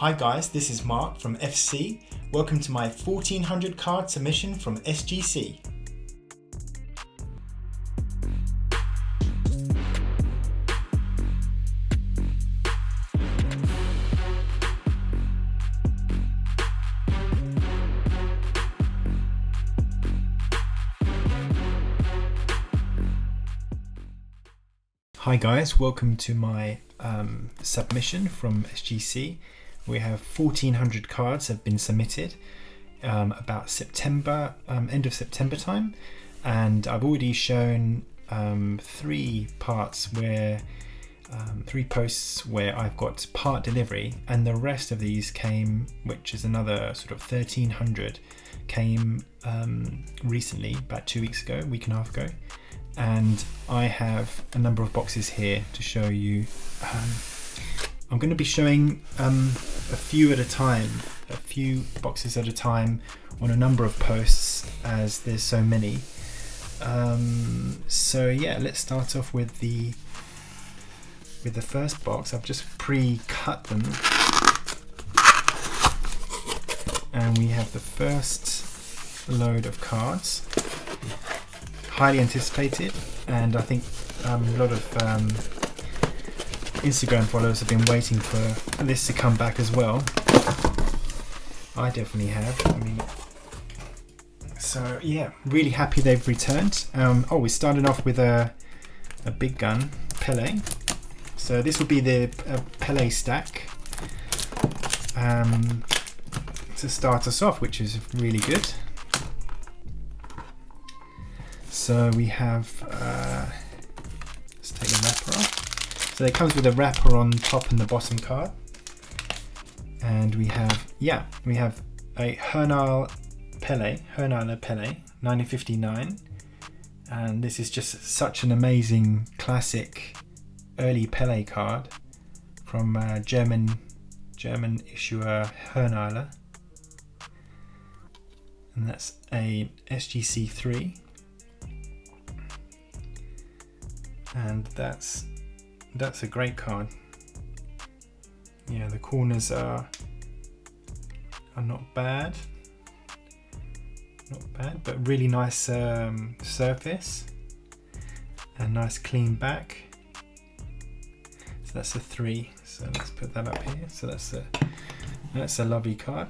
Hi guys, this is Mark from FC. Welcome to my 1400 card submission from SGC. Hi guys, welcome to my submission from SGC. We have 1400 cards have been submitted about September, end of September time, and I've already shown three posts where I've got part delivery, and the rest of these came, which is another sort of 1300, came recently, about 2 weeks ago, a week and a half ago. And I have a number of boxes here to show you. I'm going to be showing a few boxes at a time on a number of posts, as there's so many. So yeah, let's start off with the first box. I've just pre-cut them, and we have the first load of cards. Highly anticipated, and I think a lot of Instagram followers have been waiting for this to come back as well. I definitely have. So yeah, really happy they've returned. We started off with a big gun, Pele. So this will be the Pele stack to start us off, which is really good. So we have, let's take the wrapper off. So it comes with a wrapper on top and the bottom card. And we have a Ronaldo Pele, 1959. And this is just such an amazing classic early Pele card from German issuer Ronaldo. And that's a SGC 3. And that's a great card. Yeah, the corners are not bad, but really nice surface and nice clean back. So that's a 3. So let's put that up here. So that's a lovely card.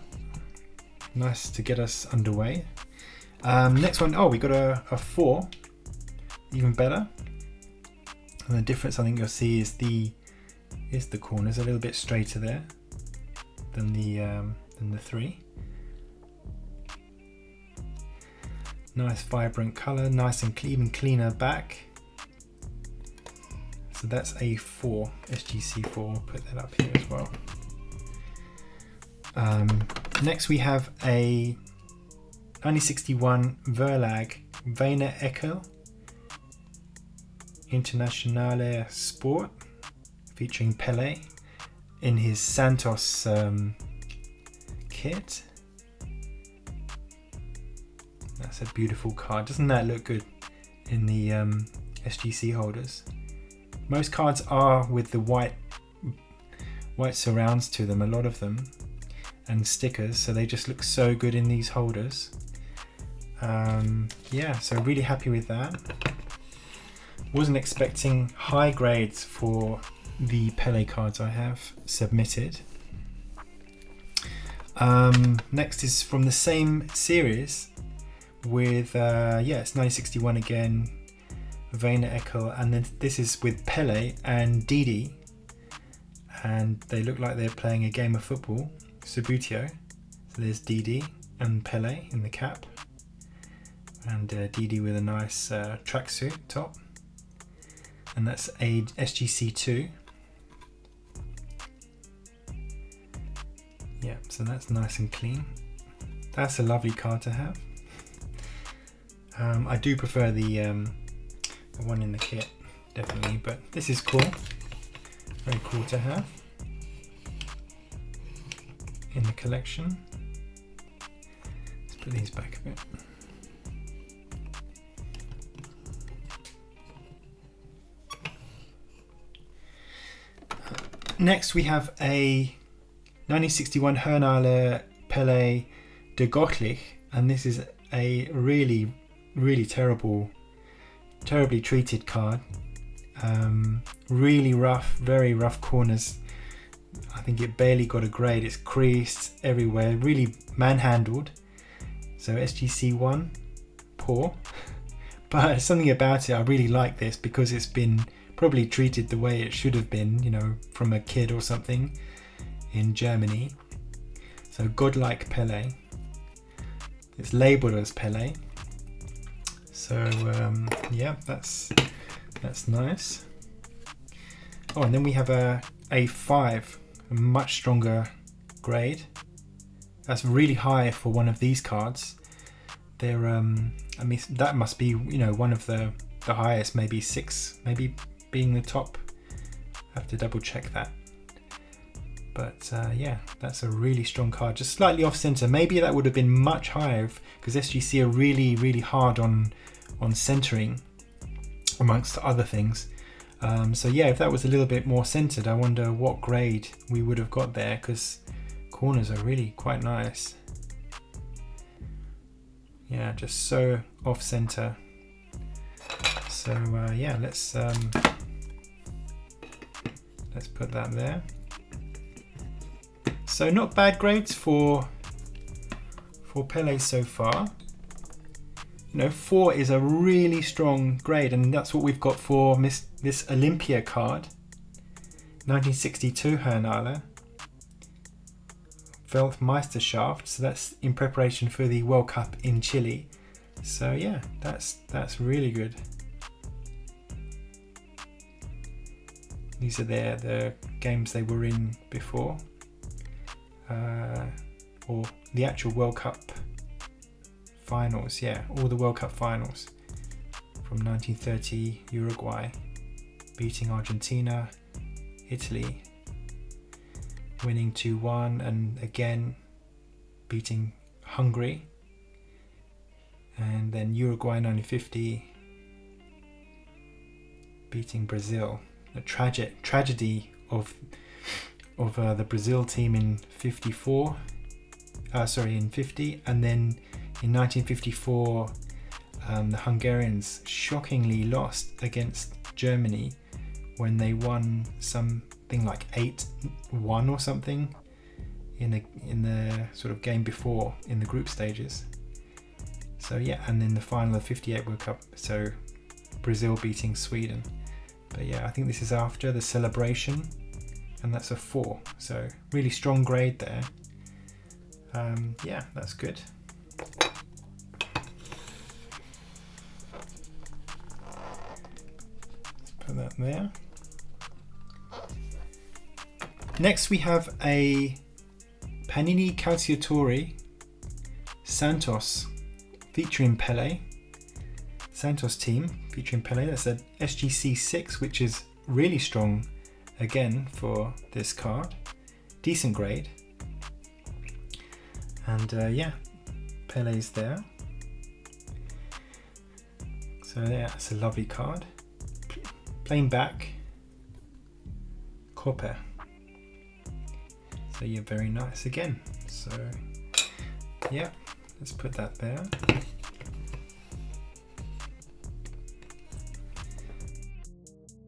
Nice to get us underway. Next one, we got a 4, even better. And the difference I think you'll see is the corners a little bit straighter there than the 3. Nice vibrant colour, nice and even cleaner back. So that's a 4, SGC 4. Put that up here as well. Next we have a 1961 Verlag Wiener Eckel Internationale Sport, featuring Pele in his Santos kit. That's a beautiful card. Doesn't that look good in the SGC holders? Most cards are with the white surrounds to them, a lot of them, and stickers, so they just look so good in these holders. Yeah, so really happy with that. Wasn't expecting high grades for the Pele cards I have submitted. Next is from the same series with it's 1961 again, Wiener Eckel, and then this is with Pele and Didi, and they look like they're playing a game of football. Subutio. So there's Didi and Pele in the cap, and Didi with a nice tracksuit top. And that's a SGC 2. Yeah, so that's nice and clean. That's a lovely card to have. I do prefer the one in the kit, definitely, but this is cool. Very cool to have in the collection. Let's put these back a bit. Next we have a 1961 Hernale Pele de Gotlich, and this is a really terribly treated card. Really rough, very rough corners. I think it barely got a grade. It's creased everywhere, really manhandled. So SGC 1, poor. But something about it, I really like this because it's been probably treated the way it should have been, you know, from a kid or something in Germany. So godlike Pele. It's labelled as Pele. So yeah, that's nice. Oh, and then we have a A5, a much stronger grade. That's really high for one of these cards. They're I mean, that must be, you know, one of the highest, maybe 6, maybe being the top. I have to double check that. But yeah, that's a really strong card. Just slightly off center. Maybe that would have been much higher because SGC are really hard on centering, amongst other things. So yeah, if that was a little bit more centered, I wonder what grade we would have got there, because corners are really quite nice. Yeah, just so off center. So yeah, let's put that there. So not bad grades for Pele so far. You know, 4 is a really strong grade, and that's what we've got for this Olympia card. 1962 Hernale Weltmeisterschaft. So that's in preparation for the World Cup in Chile. So yeah, that's really good. These are the games they were in before, or the actual World Cup finals. Yeah, all the World Cup finals from 1930. Uruguay beating Argentina, Italy winning 2-1, and again beating Hungary, and then Uruguay 1950 beating Brazil. A tragedy of the Brazil team in 54. In 50, and then in 1954 the Hungarians shockingly lost against Germany when they won something like 8-1 or something in the sort of game before in the group stages. So yeah, and then the final of 58 World Cup, so Brazil beating Sweden. But yeah, I think this is after the celebration, and that's a 4. So really strong grade there. Yeah, that's good. Let's put that there. Next we have a Panini Calciatori Santos featuring Pele. Santos team featuring Pele. That's a SGC 6, which is really strong again for this card. Decent grade. And yeah, Pele's there. So yeah, it's a lovely card. Plain back. Copper. So yeah, very nice again. So yeah, let's put that there.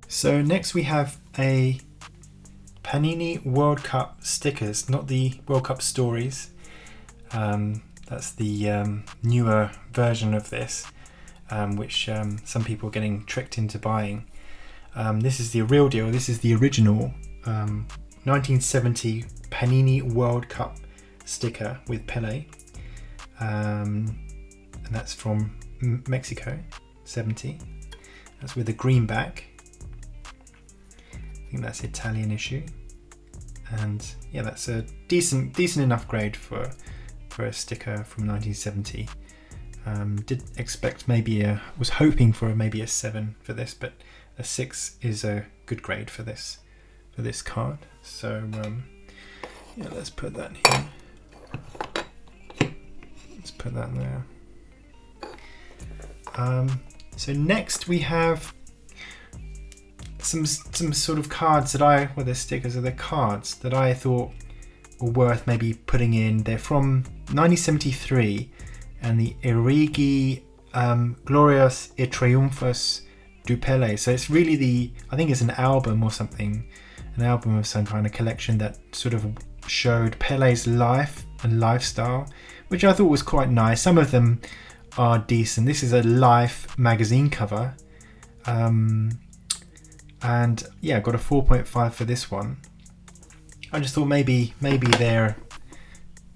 So next we have a Panini World Cup stickers, not the World Cup stories. That's the newer version of this, which some people are getting tricked into buying. This is the real deal. This is the original 1970 Panini World Cup sticker with Pele, and that's from Mexico, 70. That's with a green back. I think that's Italian issue, and yeah, that's a decent enough grade for a sticker from 1970. Did expect was hoping for maybe a 7 for this, but a 6 is a good grade for this card. So yeah, let's put that here. Let's put that there. So next we have some sort of cards that they're stickers, or they're cards that I thought or worth maybe putting in. They're from 1973, and the Erigi Glorias y Triunfos du Pele. So it's really I think it's an album or something, an album of some kind of collection that sort of showed Pele's life and lifestyle, which I thought was quite nice. Some of them are decent. This is a Life magazine cover, and yeah, got a 4.5 for this one. I just thought maybe they're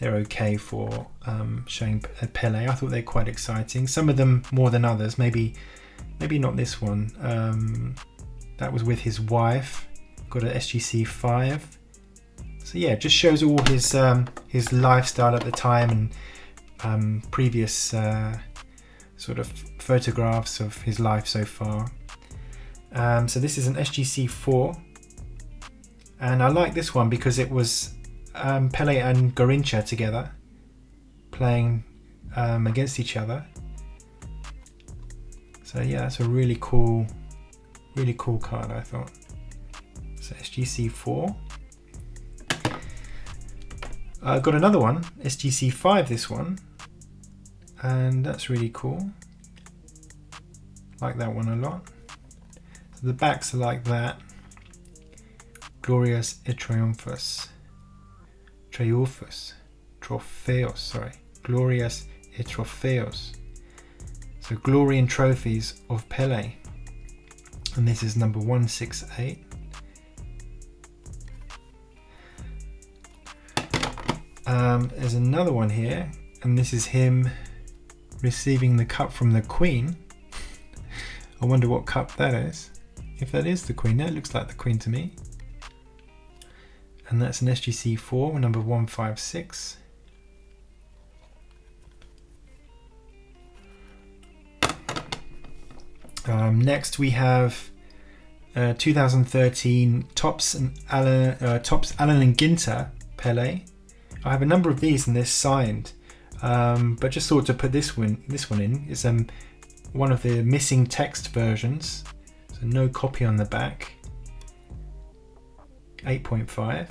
okay for showing Pele. I thought they're quite exciting. Some of them more than others. Maybe not this one. That was with his wife. Got an SGC 5. So yeah, it just shows all his lifestyle at the time and previous sort of photographs of his life so far. So this is an SGC 4. And I like this one because it was Pele and Garrincha together playing against each other. So yeah, that's a really cool card, I thought. So SGC 4. I got another one, SGC 5, this one, and that's really cool. Like that one a lot. So the backs are like that. Glorias y Triunfos. Trofeos, sorry. Glorias y Trofeos. So glory and trophies of Pele. And this is number 168. There's another one here, and this is him receiving the cup from the Queen. I wonder what cup that is. If that is the Queen, that looks like the Queen to me. And that's an SGC 4, number 156. Next we have 2013 Topps Allen and Ginter Pele. I have a number of these and they're signed, but just thought to put this one in. It's one of the missing text versions, so no copy on the back. 8.5.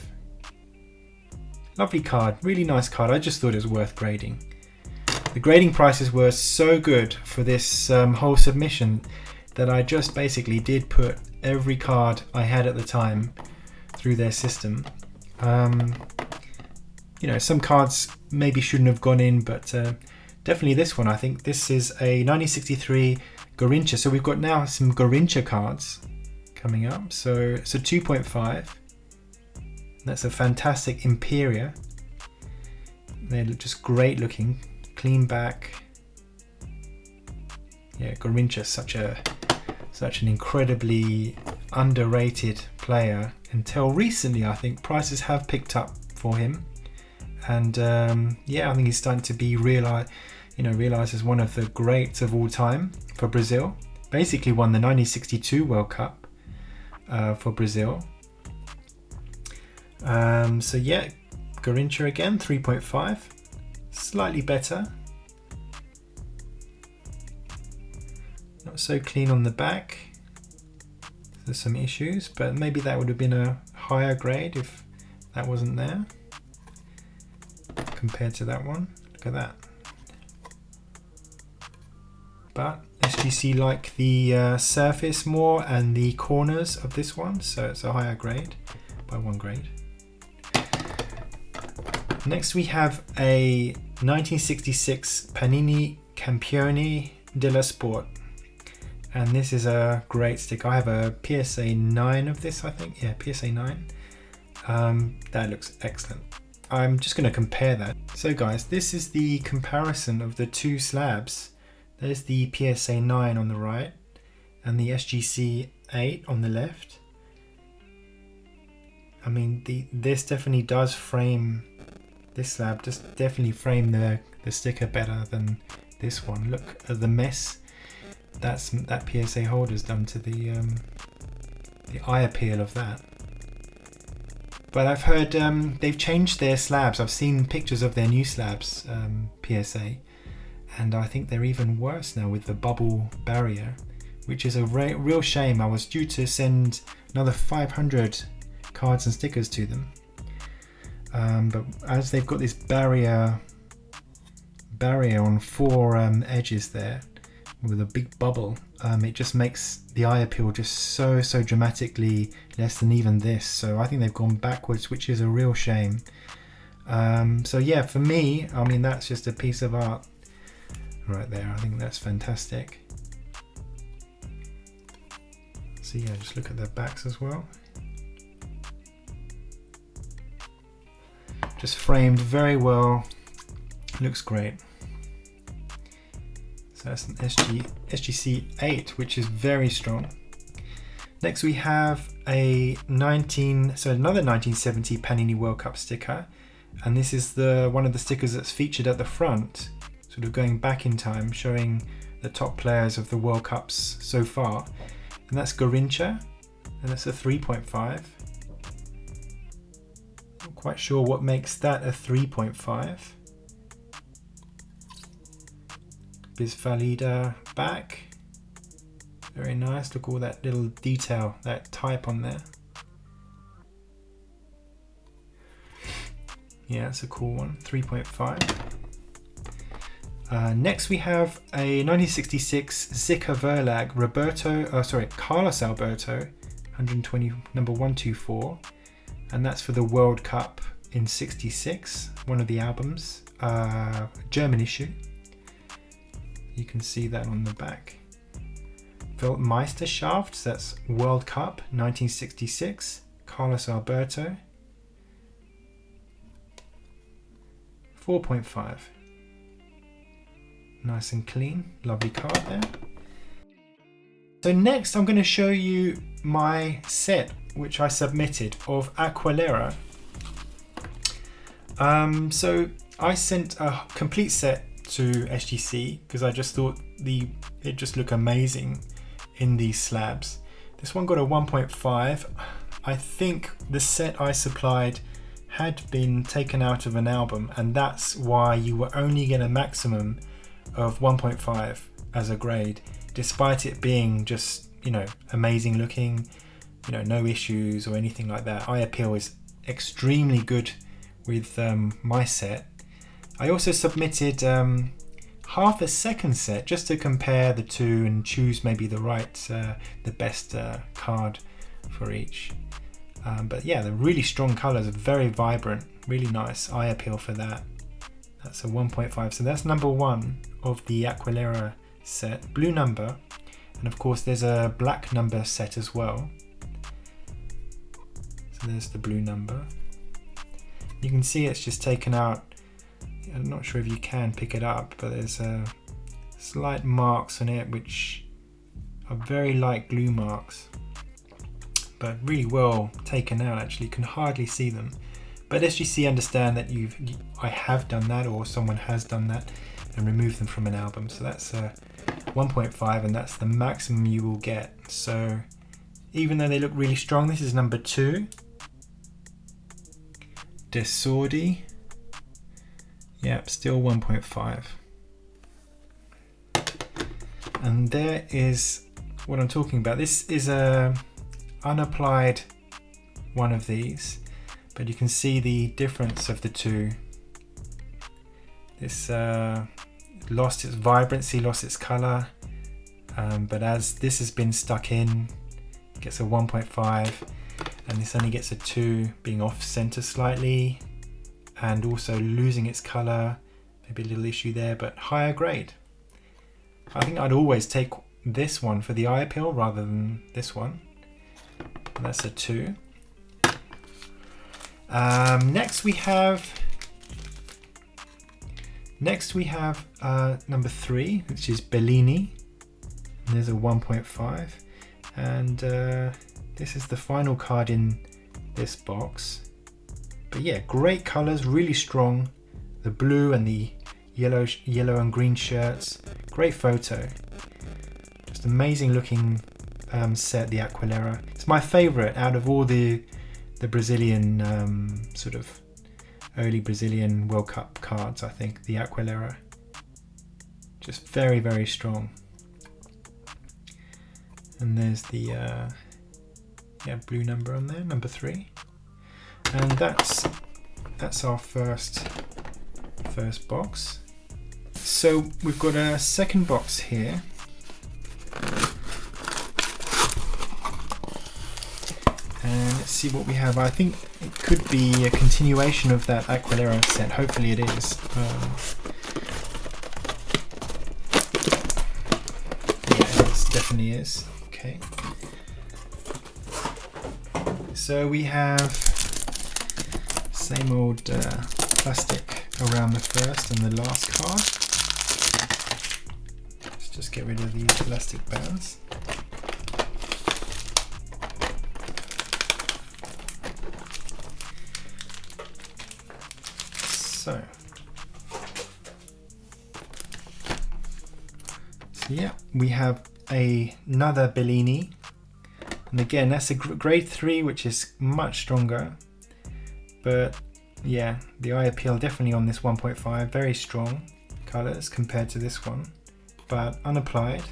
Lovely card, really nice card. I just thought it was worth grading. The grading prices were so good for this whole submission that I just basically did put every card I had at the time through their system. You know, some cards maybe shouldn't have gone in, but definitely this one. I think this is a 1963 Garrincha. So we've got now some Garrincha cards coming up. So it's a 2.5. That's a fantastic Imperia. They look just great looking, clean back. Yeah, Garrincha, such an incredibly underrated player until recently. I think prices have picked up for him, and yeah, I think he's starting to be realized as one of the greats of all time for Brazil. Basically won the 1962 World Cup for Brazil. So yeah, Garrincha again, 3.5, slightly better. Not so clean on the back. There's some issues, but maybe that would have been a higher grade if that wasn't there compared to that one. Look at that. But SGC like the surface more and the corners of this one, so it's a higher grade by 1 grade. Next we have a 1966 Panini Campioni della Sport, and this is a great stick. I have a PSA 9 of this, I think. Yeah, PSA 9. That looks excellent. I'm just going to compare that. So guys, this is the comparison of the two slabs. There's the PSA 9 on the right and the SGC 8 on the left. I mean, this definitely does frame, this slab just definitely frame the sticker better than this one. Look at the mess that PSA holder's done to the eye appeal of that. But I've heard they've changed their slabs. I've seen pictures of their new slabs, PSA, and I think they're even worse now with the bubble barrier, which is a real shame. I was due to send another 500 cards and stickers to them. But as they've got this barrier on 4 edges there with a big bubble, it just makes the eye appeal just so dramatically less than even this. So I think they've gone backwards, which is a real shame. So yeah, for me, I mean, that's just a piece of art right there. I think that's fantastic. So yeah, just look at their backs as well. Just framed very well, looks great. So that's an SGC 8, which is very strong. Next we have another 1970 Panini World Cup sticker, and this is one of the stickers that's featured at the front, sort of going back in time, showing the top players of the World Cups so far, and that's Garincha, and that's a 3.5. Not quite sure what makes that a 3.5. Bisfalida back, very nice. Look at all that little detail, that type on there. Yeah, it's a cool one. 3.5. Next we have a 1966 Zica Verlag Carlos Alberto 120 number 124, and that's for the World Cup in '66. One of the albums, German issue. You can see that on the back. Weltmeisterschaft, that's World Cup 1966, Carlos Alberto. 4.5. Nice and clean, lovely card there. So next I'm going to show you my set which I submitted of Aqualera. So I sent a complete set to SGC because I just thought it just looked amazing in these slabs. This one got a 1.5. I think the set I supplied had been taken out of an album, and that's why you were only getting a maximum of 1.5 as a grade, despite it being just, you know, amazing looking, you know, no issues or anything like that. Eye appeal is extremely good with my set. I also submitted half a second set just to compare the two and choose maybe the best card for each. But yeah, the really strong colors are very vibrant, really nice eye appeal for that. That's a 1.5. So that's number 1 of the Aqualera set, blue number, and of course there's a black number set as well. So there's the blue number. You can see it's just taken out. I'm not sure if you can pick it up, but there's slight marks on it which are very light glue marks, but really well taken out. Actually, you can hardly see them, but SGC understand that I have done that, or someone has done that and removed them from an album. So that's 1.5, and that's the maximum you will get. So even though they look really strong, this is number 2, Desordi. Yep, still 1.5. And there is what I'm talking about. This is a unapplied one of these, but you can see the difference of the two. This lost its vibrancy, lost its color, but as this has been stuck in, it gets a 1.5, and this only gets a 2, being off center slightly, and also losing its color, maybe a little issue there, but higher grade. I think I'd always take this one for the eye appeal rather than this one. And that's a 2. Next we have number 3, which is Bellini. And there's a 1.5, and this is the final card in this box. But yeah, great colors, really strong. The blue and the yellow and green shirts. Great photo. Just amazing looking set, the Aqualera. It's my favorite out of all the Brazilian sort of early Brazilian World Cup cards. I think the Aqualera, just very, very strong. And there's the blue number on there, number 3. And that's that's our first box. So we've got a second box here. And let's see what we have. I think it could be a continuation of that Aqualera set. Hopefully it is. Yeah, it definitely is. Okay. So we have same old plastic around the first and the last card. Let's just get rid of these plastic bands. So yeah, we have another Bellini, and again that's a grade 3, which is much stronger, but yeah, the eye appeal definitely on this 1.5, very strong colors compared to this one, but unapplied.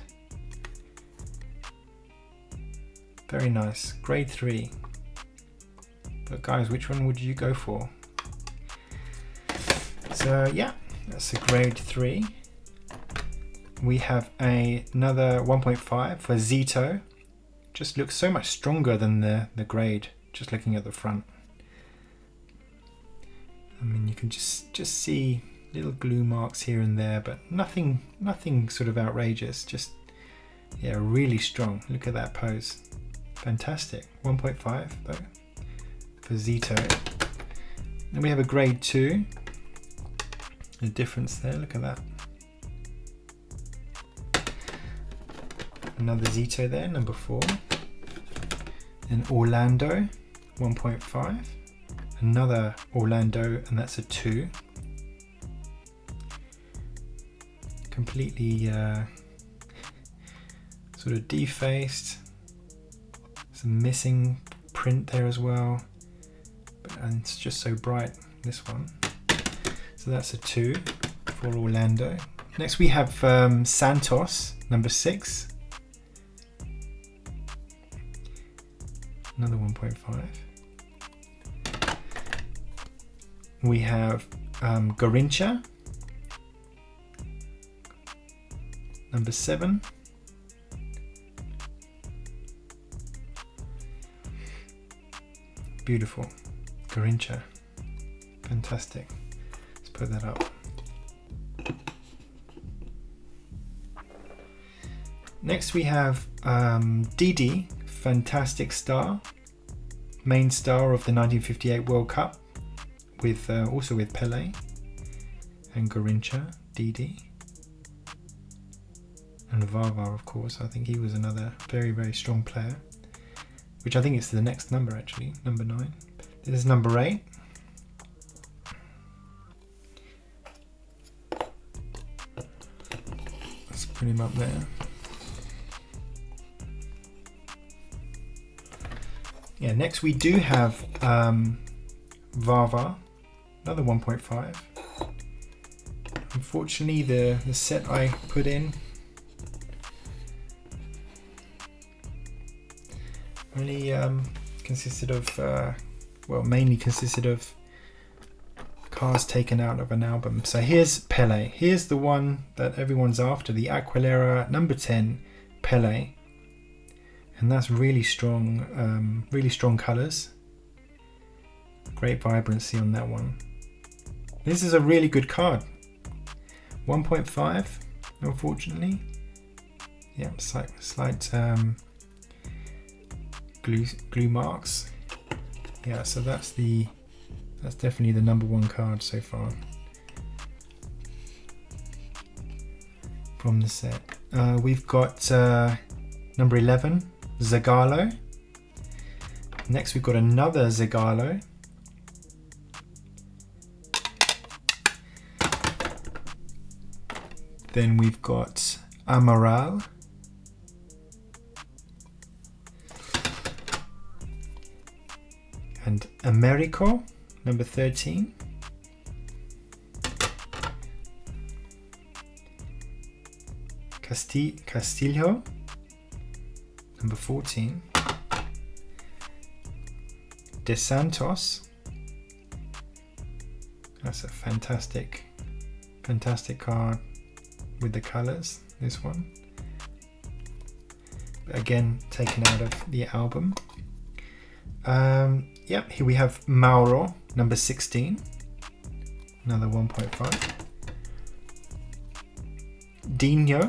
Very nice, grade 3. But guys, which one would you go for? So yeah, that's a grade 3. We have another 1.5 for Zito. Just looks so much stronger than the grade, just looking at the front. I mean, you can just see little glue marks here and there, but nothing sort of outrageous. Just, yeah, really strong. Look at that pose. Fantastic. 1.5 though for Zito. Then we have a grade 2. The difference there, look at that. Another Zito there, number 4. Then Orlando, 1.5. Another Orlando, and that's a 2. Completely sort of defaced. Some missing print there as well. And it's just so bright, this one. So that's a 2 for Orlando. Next we have Santos, number 6. Another 1.5. We have Garincha, number 7. Beautiful, Garincha, fantastic. Let's put that up. Next we have Didi, fantastic star, main star of the 1958 World Cup, with also with Pele and Garincha, Didi, and Vava, of course. I think he was another very, very strong player, which I think is the next number actually, number 9. This is number 8. Let's put him up there. Yeah, next we do have Vava, another 1.5. Unfortunately, the set I put in only consisted of, well, mainly consisted of cards taken out of an album. So here's Pele. Here's the one that everyone's after, the Aqualera number 10 Pele. And that's really strong colors. Great vibrancy on that one. This is a really good card. 1.5, unfortunately. Yeah, slight glue marks. Yeah, so that's definitely the number 1 card so far from the set. We've got number 11, Zagallo. Next we've got another Zagallo. Then we've got Amaral. And Americo, number 13. Castillo, number 14. De Santos, That's a fantastic card with the colors, this one. But again, taken out of the album. Yep, here we have Mauro, number 16. Another 1.5. Dino.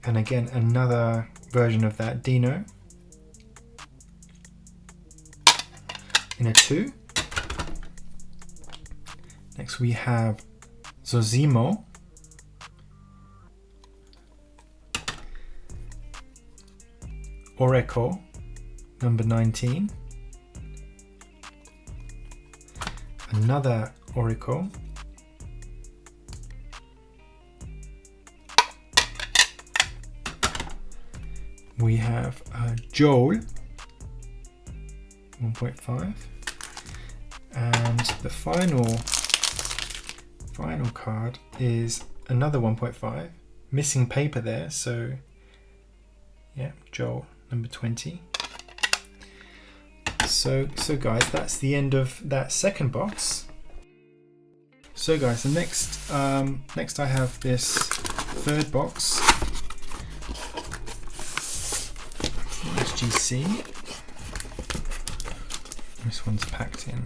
And again, another version of that, Dino. In a 2. Next we have Zozimo. Oreco, number 19. Another Oreco. We have Joel, 1.5. And the final card is another 1.5. Missing paper there, so yeah, Joel, number 20. So guys, that's the end of that second box. So guys, the next I have this third box. gosgc. This one's packed in.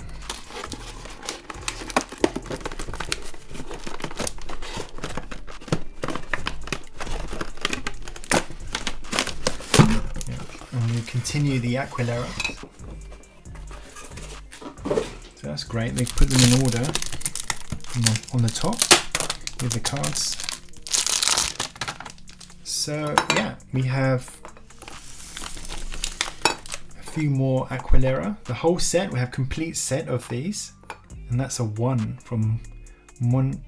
And we continue the Aquilera. So that's great. They put them in order on the top with the cards. So yeah, we have a few more Aquilera. The whole set, we have complete set of these, and that's a 1 from Moakir,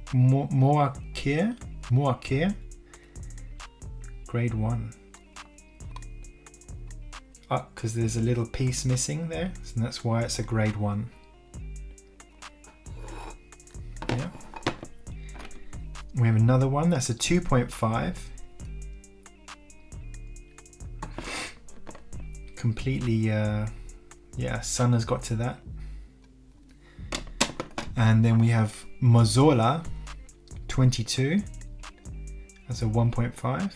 grade 1. Because there's a little piece missing there, so that's why it's a grade 1. Yeah. We have another one, that's a 2.5. Completely, yeah, sun has got to that. And then we have Mozzola, 22. That's a 1.5.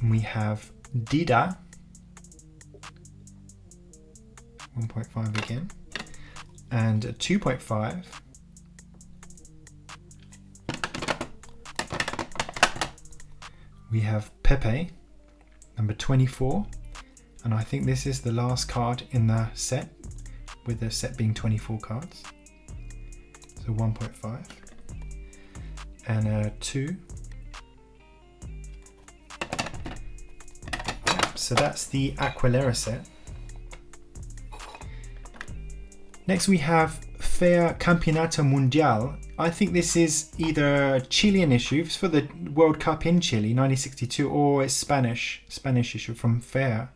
And we have Dida, 1.5 again, and a 2.5. We have Pepe, number 24, and I think this is the last card in the set, with the set being 24 cards. So 1.5 and a 2. So that's the Aquilera set. Next we have Fair Campeonato Mundial. I think this is either a Chilean issue, it's for the World Cup in Chile, 1962, or it's Spanish issue from Fair.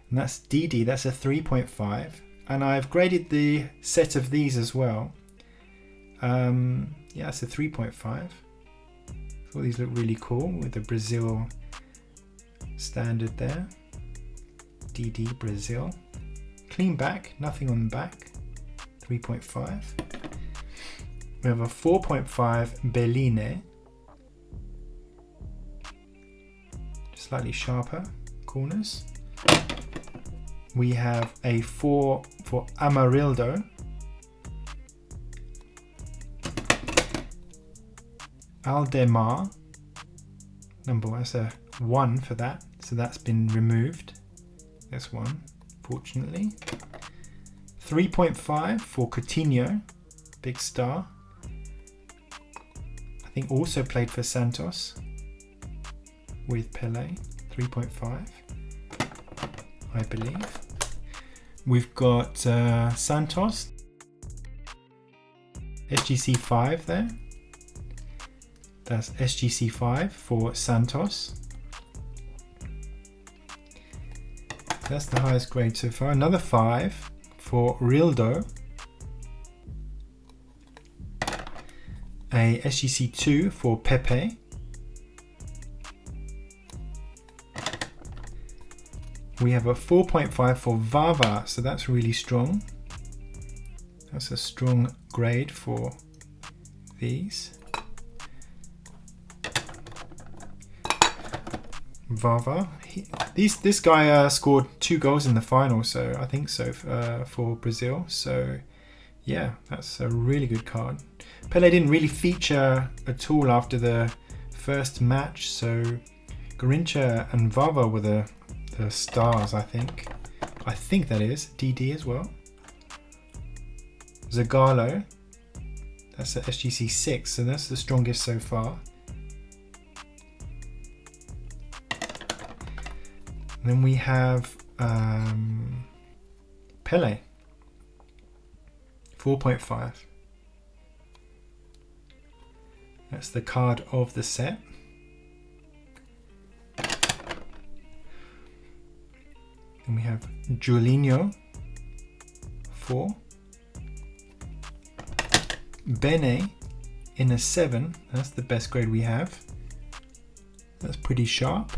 And that's DD, that's a 3.5. And I've graded the set of these as well. Yeah, it's a 3.5. I thought these look really cool with the Brazil standard there. DD Brazil. Clean back, nothing on the back. 3.5. We have a 4.5 Belline. Slightly sharper corners. We have a 4 for Amarildo. Aldemar. Number 1, that's a 1 for that. So that's been removed. This one, fortunately. 3.5 for Coutinho, big star. I think also played for Santos with Pele. 3.5, I believe. We've got Santos, SGC 5 there. That's SGC 5 for Santos. That's the highest grade so far. Another 5 for Ronaldo. A SGC 2 for Pepe. We have a 4.5 for Vava, so that's really strong. That's a strong grade for these. Vava. This guy scored 2 goals in the final, so I think so for Brazil. So yeah, that's a really good card. Pele didn't really feature at all after the first match, so Garincha and Vava were the stars, I think. I think that is DD as well. Zagallo, that's a SGC 6, so that's the strongest so far. And then we have Pele, 4.5. That's the card of the set. Then we have Julinho, 4. Bene in a 7. That's the best grade we have. That's pretty sharp.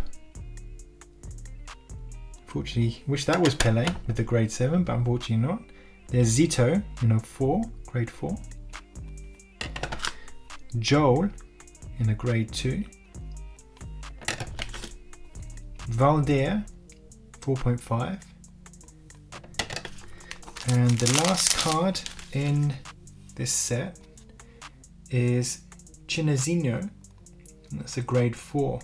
Unfortunately, wish that was Pele with the grade 7, but unfortunately not. There's Zito in a 4, grade 4. Joel in a grade 2. Valdir, 4.5. And the last card in this set is Chinesinho, and that's a grade 4.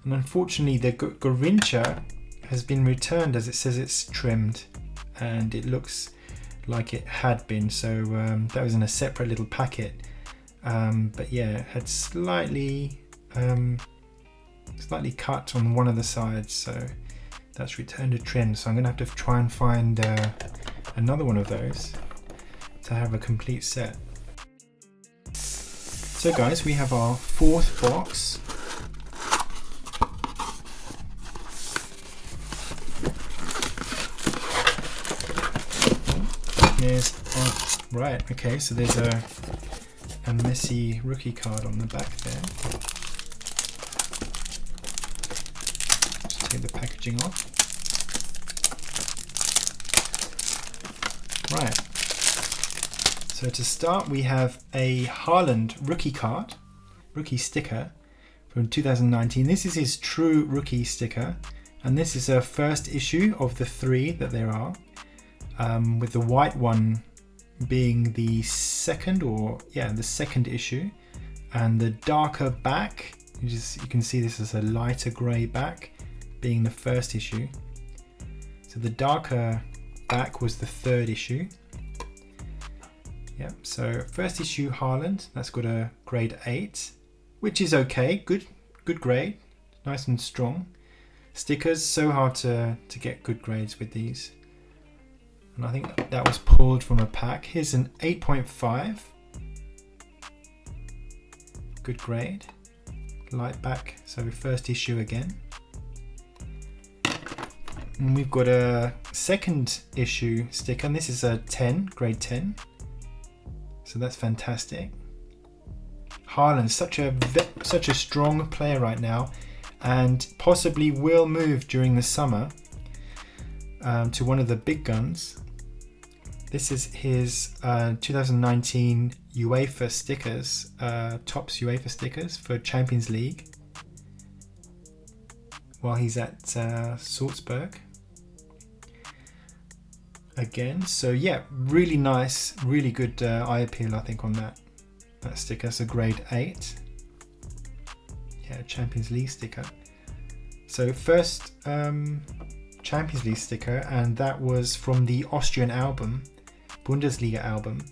And unfortunately the Garincha has been returned, as it says it's trimmed, and it looks like it had been, so that was in a separate little packet, but yeah, it had slightly cut on one of the sides, so that's returned to trim. So I'm gonna have to try and find another one of those to have a complete set. So guys, we have our 4th box. Right, okay, so there's a Messi rookie card on the back there. Just take the packaging off. Right, so to start we have a Haaland rookie card, rookie sticker from 2019. This is his true rookie sticker, and this is a first issue of the 3 that there are. With the white one being the second, the second issue, and the darker back, you can see this as a lighter grey back, being the first issue. So the darker back was the 3rd issue. Yep, so first issue Haaland, that's got a grade 8, which is okay, good grade, nice and strong. Stickers, so hard to get good grades with these. And I think that was pulled from a pack. Here's an 8.5. Good grade. Light back, so first issue again. And we've got a second issue sticker, and this is a 10, grade 10. So that's fantastic. Haaland, such a strong player right now, and possibly will move during the summer to one of the big guns. This is his 2019 UEFA stickers, Topps UEFA stickers for Champions League, while he's at Salzburg again. So yeah, really nice, really good eye appeal, I think, on that sticker. It's a grade 8. Yeah, Champions League sticker. So first Champions League sticker, and that was from the Austrian album, Bundesliga album,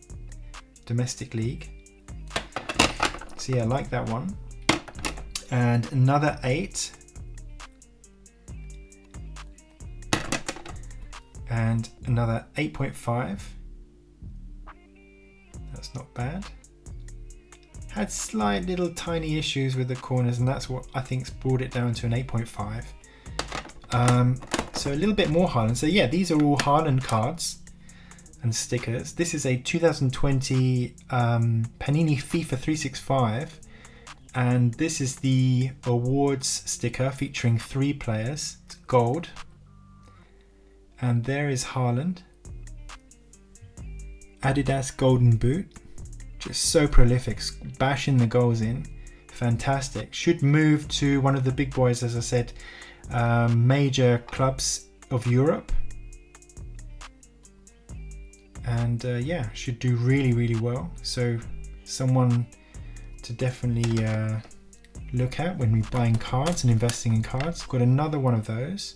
Domestic League. So yeah, I like that one. And another 8. And another 8.5. That's not bad. Had slight little tiny issues with the corners, and that's what I think's brought it down to an 8.5. So a little bit more Haaland. So yeah, these are all Haaland cards and stickers. This is a 2020 Panini FIFA 365, and this is the awards sticker featuring 3 players. It's gold. And there is Haaland. Adidas golden boot. Just so prolific, bashing the goals in. Fantastic. Should move to one of the big boys, as I said, major clubs of Europe. And yeah, should do really, really well. So someone to definitely look at when we're buying cards and investing in cards. Got another one of those,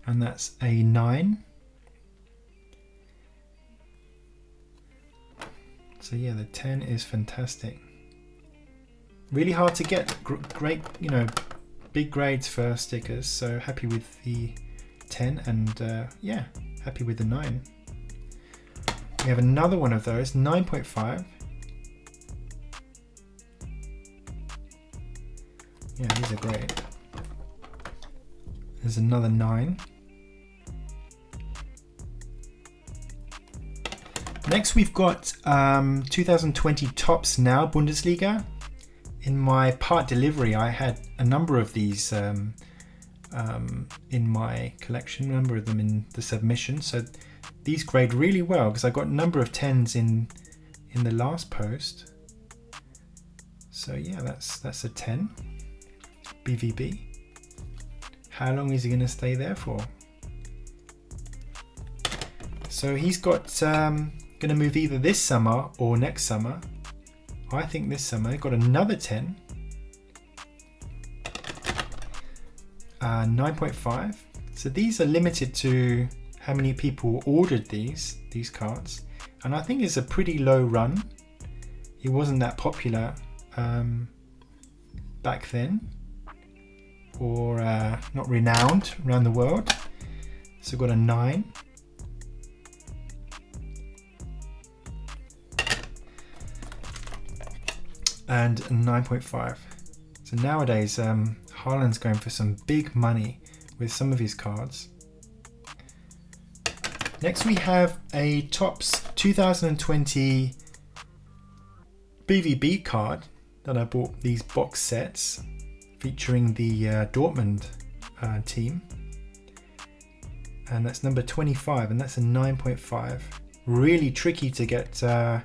and that's a 9. So yeah, the 10 is fantastic. Really hard to get. Great, you know, big grades for stickers. So happy with the 10, and yeah, happy with the 9. We have another one of those, 9.5. Yeah, these are great. There's another 9. Next we've got 2020 Topps Now Bundesliga. In my part delivery, I had a number of these in my collection, a number of them in the submission. So these grade really well because I got a number of 10s in the last post. So yeah, that's a 10. BVB. How long is he going to stay there for? So he's got going to move either this summer or next summer. I think this summer. Got another 10. 9.5. So these are limited to how many people ordered these cards, and I think it's a pretty low run. It wasn't that popular back then, or not renowned around the world. So got a 9. And a 9.5. So nowadays Haaland's going for some big money with some of his cards. Next we have a Topps 2020 BVB card that I bought, these box sets featuring the Dortmund team, and that's number 25, and that's a 9.5. Really tricky to get a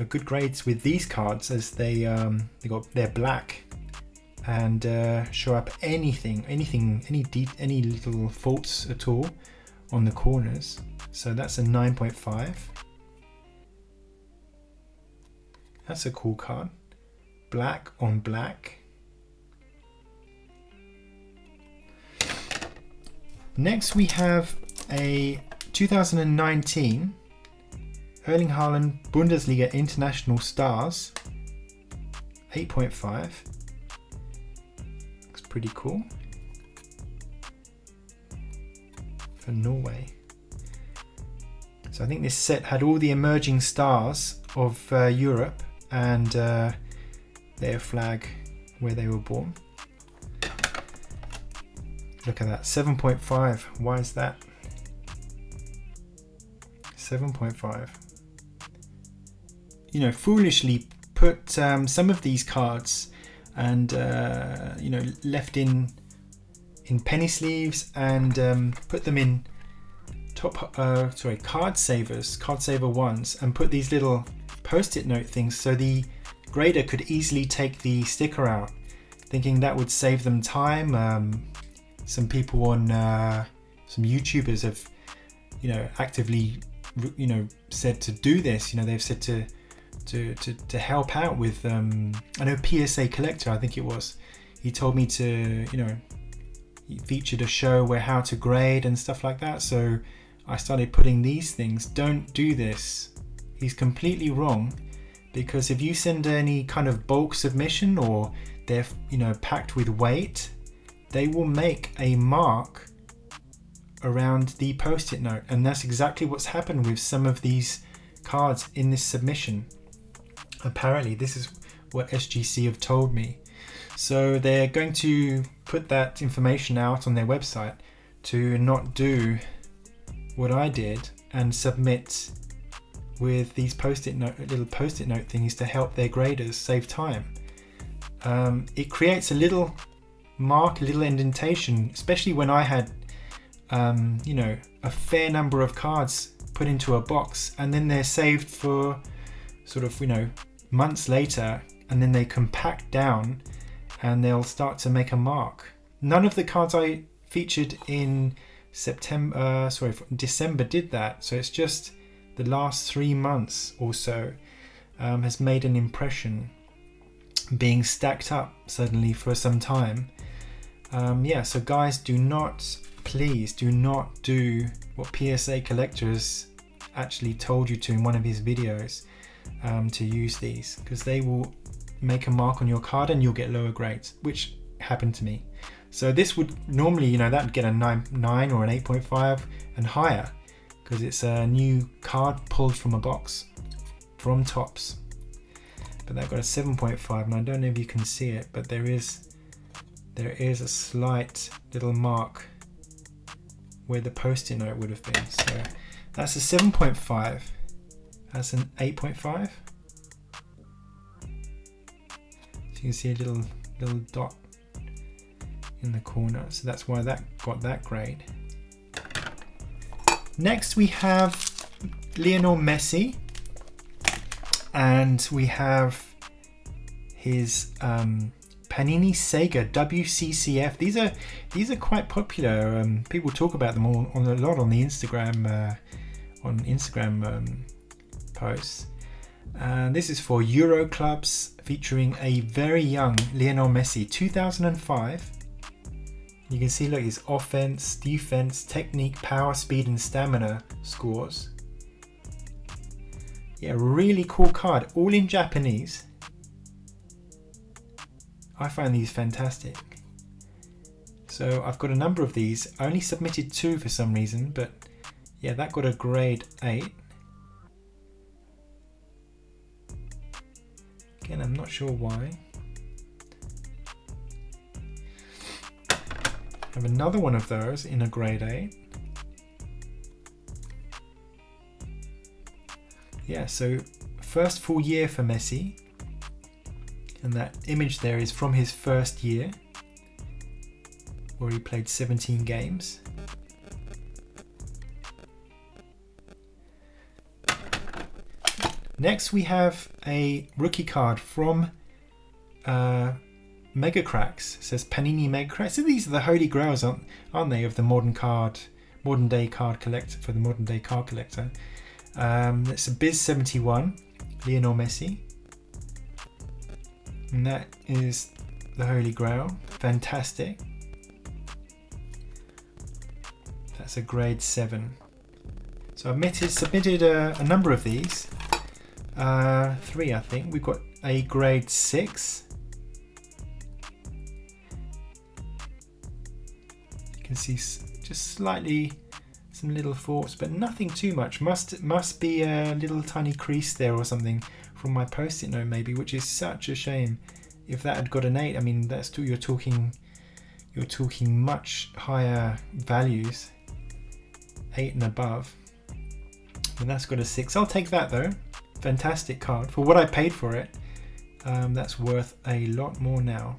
good grades with these cards, as they're black and show up any little faults at all on the corners. So that's a 9.5. That's a cool card. Black on black. Next we have a 2019 Erling Haaland Bundesliga International Stars. 8.5. Looks pretty cool. For Norway. So I think this set had all the emerging stars of Europe and their flag where they were born. Look at that, 7.5. Why is that? 7.5. You know, foolishly put some of these cards and you know, left in penny sleeves and put them in card saver ones, and put these little post-it note things so the grader could easily take the sticker out, thinking that would save them time. Some people on some YouTubers have, you know, actively, you know, said to do this. You know, they've said to help out with. I know PSA Collector, I think it was. He told me to, you know, he featured a show where how to grade and stuff like that. So I started putting these things. Don't do this. He's completely wrong, because if you send any kind of bulk submission or they're, you know, packed with weight, they will make a mark around the post-it note, and that's exactly what's happened with some of these cards in this submission. Apparently, this is what SGC have told me. So they're going to put that information out on their website to not do what I did and submit with these little post-it note things to help their graders save time. It creates a little mark, a little indentation, especially when I had, you know, a fair number of cards put into a box, and then they're saved for sort of, you know, months later, and then they compact down and they'll start to make a mark. None of the cards I featured in December did that, so it's just the last 3 months or so has made an impression, being stacked up suddenly for some time. Yeah, so guys, please do not do what PSA Collectors actually told you to in one of his videos, to use these, because they will make a mark on your card and you'll get lower grades, which happened to me. So this would normally, you know, that would get a 9 or an 8.5 and higher, because it's a new card pulled from a box from Topps. But that got a 7.5, and I don't know if you can see it, but there is a slight little mark where the post-it note would have been. So that's a 7.5. That's an 8.5. So you can see a little dot in the corner. So that's why that got that grade. Next we have Lionel Messi, and we have his Panini Sega WCCF. These are quite popular. People talk about them a lot on the Instagram posts. And this is for Euro clubs, featuring a very young Lionel Messi, 2005. You can see, look, his offense, defense, technique, power, speed, and stamina scores. Yeah, really cool card, all in Japanese. I find these fantastic. So I've got a number of these. I only submitted 2 for some reason, but yeah, that got a grade 8. Again, I'm not sure why. I have another one of those in a grade 8. Yeah, so first full year for Messi. And that image there is from his first year, where he played 17 games. Next we have a rookie card from Mega Cracks. It says Panini Mega Cracks. So these are the holy grails, aren't they, of the modern day card collector, for the modern day card collector. It's a Biz 71, Lionel Messi. And that is the holy grail. Fantastic. That's a grade 7. So I've submitted a number of these. 3, I think. We've got a grade 6. You can see just slightly some little faults, but nothing too much. Must be a little tiny crease there or something from my post-it note maybe, which is such a shame. If that had got an 8, I mean, that's you're talking much higher values, 8 and above. And that's got a 6. I'll take that though. Fantastic card for what I paid for it. That's worth a lot more now.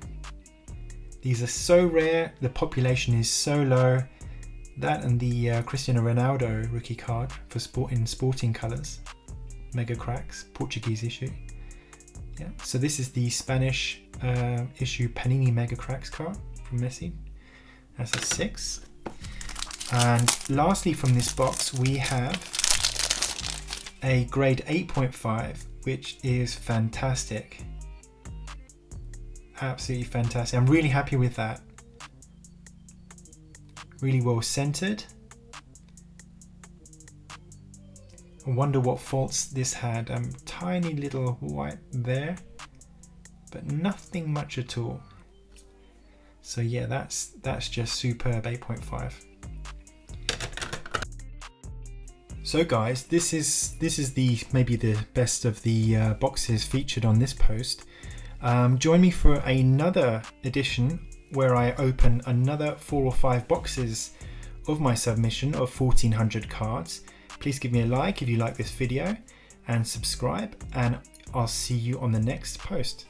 These are so rare. The population is so low. That and the Cristiano Ronaldo rookie card for sporting colours. Mega Cracks, Portuguese issue. Yeah. So this is the Spanish issue Panini Mega Cracks card from Messi. That's a 6. And lastly from this box we have a grade 8.5, which is fantastic. Absolutely fantastic. I'm really happy with that. Really well centered. I wonder what faults this had. Tiny little white there, but nothing much at all. So yeah, that's just superb. 8.5. So guys, this is maybe the best of the boxes featured on this post. Join me for another edition where I open another 4 or 5 boxes of my submission of 1400 cards. Please give me a like if you like this video and subscribe, and I'll see you on the next post.